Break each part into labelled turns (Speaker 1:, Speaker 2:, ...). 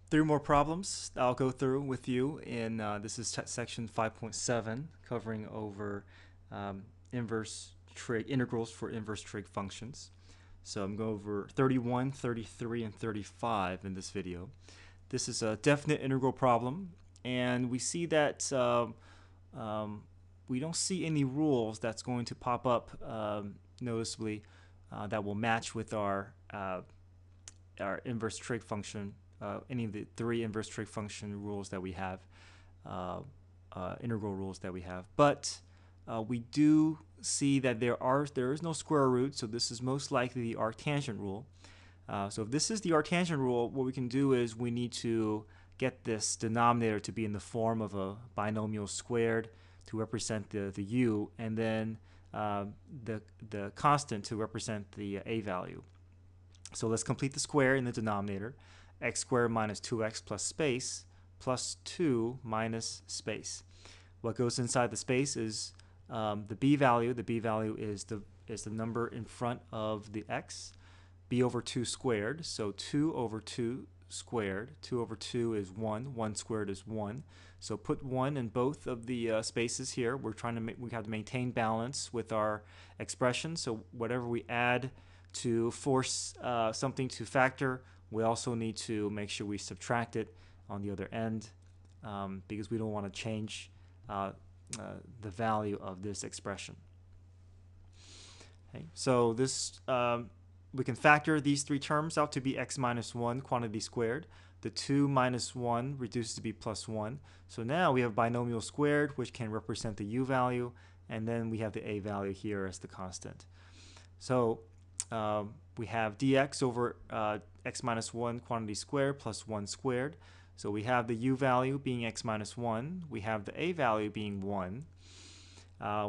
Speaker 1: Three more problems I'll go through with you in this is section 5.7, covering over inverse trig integrals for inverse trig functions. So I'm going over 31, 33, and 35 in this video. This is a definite integral problem, and we see that we don't see any rules that's going to pop up noticeably that will match with our inverse trig function, any of the three inverse trig function rules that we have, integral rules that we have. But we do see that there is no square root, so this is most likely the arctangent rule. So if this is the arctangent rule, what we can do is we need to get this denominator to be in the form of a binomial squared to represent the u, and then the constant to represent the a value. So let's complete the square in the denominator. X squared minus 2x plus space plus 2 minus space. What goes inside the space is the b value. The b value is the number in front of the x. B over 2 squared, so 2 over 2 squared. 2 over 2 is 1. 1 squared is 1. So put 1 in both of the spaces here. We have to maintain balance with our expression. So whatever we add to force something to factor, we also need to make sure we subtract it on the other end because we don't want to change the value of this expression. Okay, so this we can factor these three terms out to be x minus 1 quantity squared. The 2 minus 1 reduces to be plus 1. So now we have binomial squared, which can represent the u value, and then we have the a value here as the constant. So we have dx over x minus 1 quantity squared plus 1 squared. So we have the u value being x minus 1. We have the a value being 1.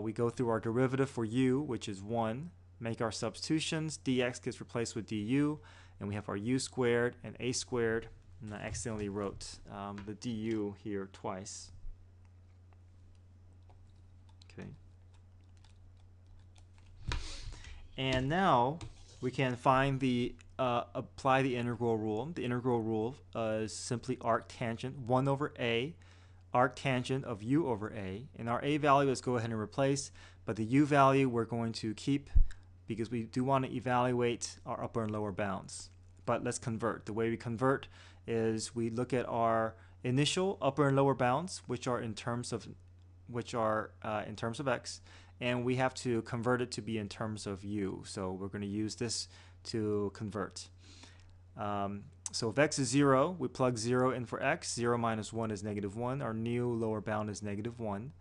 Speaker 1: We go through our derivative for u, which is 1. Make our substitutions. Dx gets replaced with du, and we have our u squared and a squared. And I accidentally wrote the du here twice. Okay. And now we can find apply the integral rule. The integral rule is simply arctangent 1 over a, arctangent of u over a. And our a value, let's go ahead and replace, but the u value we're going to keep because we do want to evaluate our upper and lower bounds. But let's convert. The way we convert is we look at our initial upper and lower bounds, which are in terms of x, and we have to convert it to be in terms of u. So we're going to use this to convert. So if x is 0, we plug 0 in for x. 0 minus 1 is negative 1. Our new lower bound is negative 1.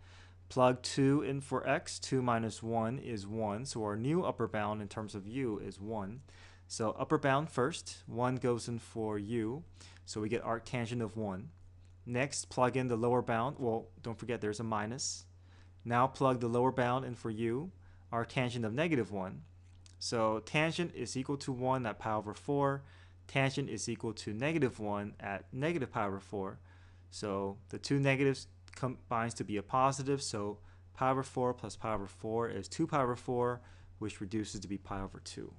Speaker 1: Plug 2 in for x. 2 minus 1 is 1. So our new upper bound in terms of u is 1. So upper bound first. 1 goes in for u. So we get arctangent of 1. Next, plug in the lower bound. Well, don't forget there's a minus. Now plug the lower bound in for u. Arctangent of negative 1. So tangent is equal to 1 at pi over 4. Tangent is equal to negative 1 at negative pi over 4. So the two negatives combines to be a positive. So pi over 4 plus pi over 4 is 2 pi over 4, which reduces to be pi over 2.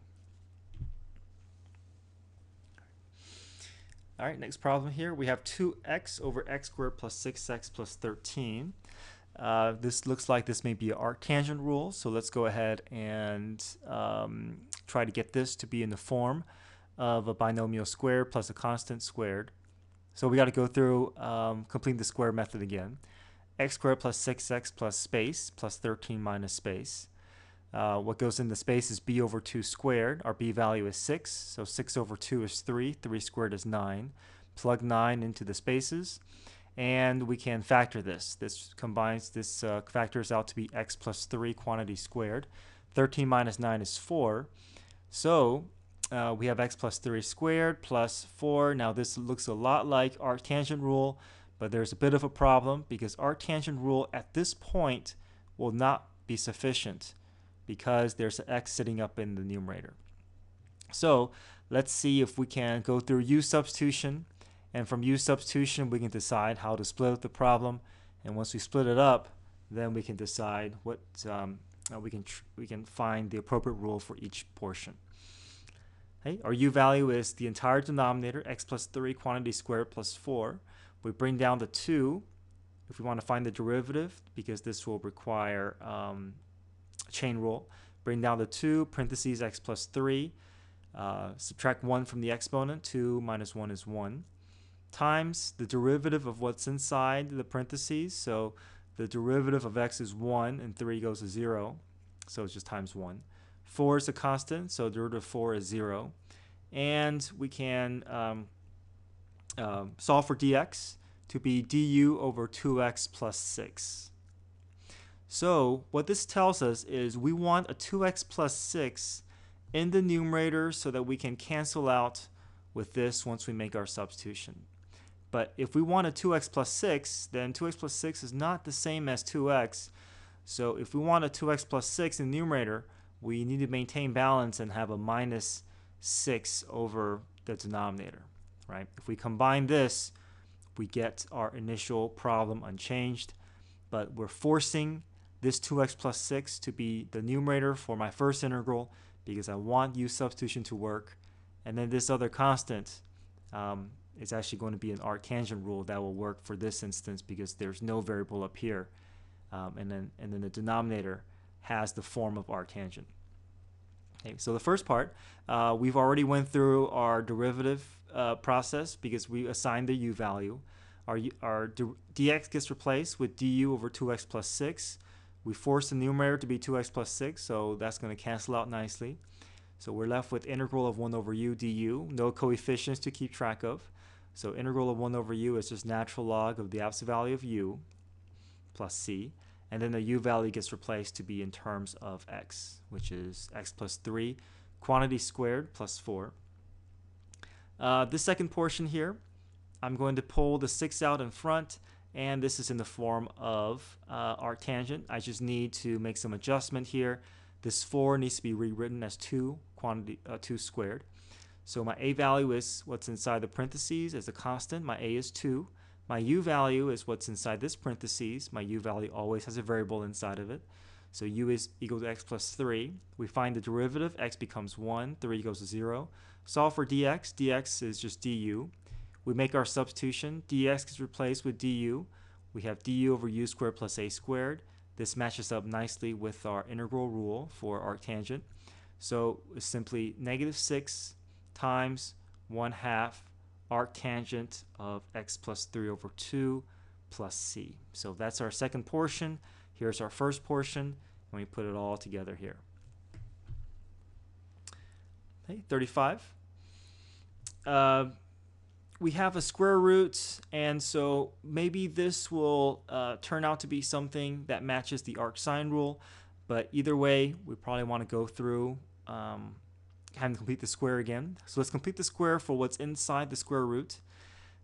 Speaker 1: All right, next problem here. We have 2x over x squared plus 6x plus 13. This looks like this may be an arctangent rule, so let's go ahead and try to get this to be in the form of a binomial squared plus a constant squared. So we got to go through completing the square method again. X squared plus 6x plus space plus 13 minus space. What goes in the space is b over 2 squared. Our b value is 6, so 6 over 2 is 3. 3 squared is 9. Plug 9 into the spaces, and we can factor this. This factors out to be x plus 3 quantity squared. 13 minus 9 is 4. So we have x plus 3 squared plus 4. Now this looks a lot like arctangent rule, but there's a bit of a problem because arctangent rule at this point will not be sufficient because there's an x sitting up in the numerator. So let's see if we can go through u substitution, and from u substitution we can decide how to split up the problem, and once we split it up, then we can decide what we can find the appropriate rule for each portion. Okay, our u value is the entire denominator, x plus 3 quantity squared plus 4. We bring down the 2 if we want to find the derivative, because this will require chain rule. Bring down the 2, parentheses x plus 3, subtract 1 from the exponent, 2 minus 1 is 1, times the derivative of what's inside the parentheses. So the derivative of x is 1 and 3 goes to 0, so it's just times 1. 4 is a constant, so the derivative of 4 is 0. And we can solve for dx to be du over 2x plus 6. So what this tells us is we want a 2x plus 6 in the numerator so that we can cancel out with this once we make our substitution. But if we want a 2x plus 6, then 2x plus 6 is not the same as 2x. So if we want a 2x plus 6 in the numerator, we need to maintain balance and have a minus 6 over the denominator, right? If we combine this, we get our initial problem unchanged, but we're forcing this 2x plus 6 to be the numerator for my first integral because I want u substitution to work. And then this other constant is actually going to be an arctangent rule that will work for this instance because there's no variable up here. And then the denominator has the form of arctangent. Okay, so the first part, we've already went through our derivative process because we assigned the u value. Our dx gets replaced with du over 2x plus 6. We force the numerator to be 2x plus 6, so that's going to cancel out nicely. So we're left with integral of 1 over u du, no coefficients to keep track of. So integral of 1 over u is just natural log of the absolute value of u plus c. And then the u value gets replaced to be in terms of x, which is x plus 3 quantity squared plus 4. This second portion here, I'm going to pull the 6 out in front, and this is in the form of arctangent. I just need to make some adjustment here. This 4 needs to be rewritten as 2 squared. So my a value is what's inside the parentheses as a constant. My a is 2. My u value is what's inside this parentheses. My u value always has a variable inside of it. So u is equal to x plus 3. We find the derivative. X becomes 1. 3 goes to 0. Solve for dx. dx is just du. We make our substitution. dx is replaced with du. We have du over u squared plus a squared. This matches up nicely with our integral rule for arctangent. So it's simply negative 6 times 1/2 arctangent of x plus 3 over 2 plus c. So that's our second portion. Here's our first portion, and we put it all together here. Okay, 35. We have a square root, and so maybe this will turn out to be something that matches the arc sine rule, but either way, we probably want to go through having to complete the square again. So let's complete the square for what's inside the square root.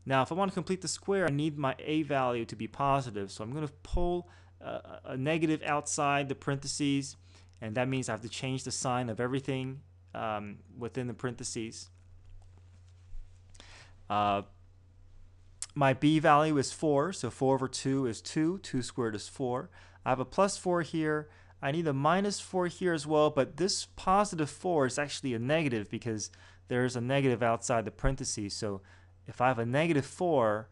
Speaker 1: Now, if I want to complete the square, I need my a value to be positive, so I'm going to pull a negative outside the parentheses, and that means I have to change the sign of everything within the parentheses. My b value is 4, so 4 over 2 is 2. 2 squared is 4. I have a plus 4 here. I need a minus 4 here as well, but this positive 4 is actually a negative because there's a negative outside the parentheses. So if I have a negative 4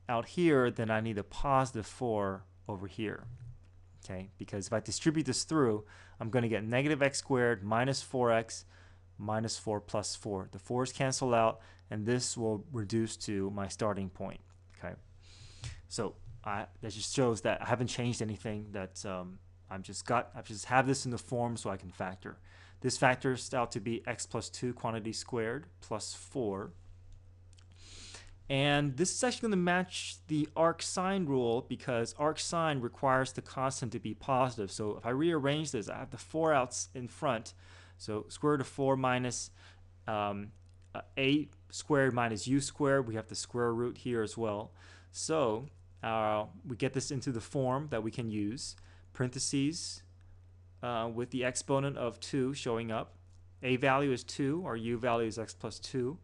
Speaker 1: out here, then I need a positive 4 over here. Okay, because if I distribute this through, I'm going to get negative x squared minus 4x minus 4 plus 4. The 4's cancel out, and this will reduce to my starting point. Okay, so that just shows that I haven't changed anything. That I just have this in the form so I can factor. This factors out to be x plus 2 quantity squared plus 4. And this is actually going to match the arc sine rule because arc sine requires the constant to be positive. So if I rearrange this, I have the 4 outs in front. So square root of 4 minus a squared minus u squared. We have the square root here as well. So we get this into the form that we can use. Parentheses with the exponent of 2 showing up. A value is 2. Our u value is x plus 2.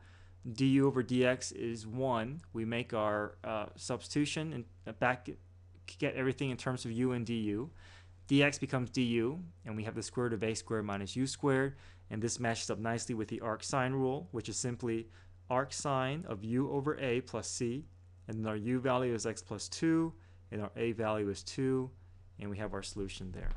Speaker 1: Du over dx is 1. We make our substitution and get everything in terms of u and du. Dx becomes du, and we have the square root of a squared minus u squared. And this matches up nicely with the arc sine rule, which is simply arc sine of u over a plus c. And then our u value is x plus 2, and our a value is 2, and we have our solution there.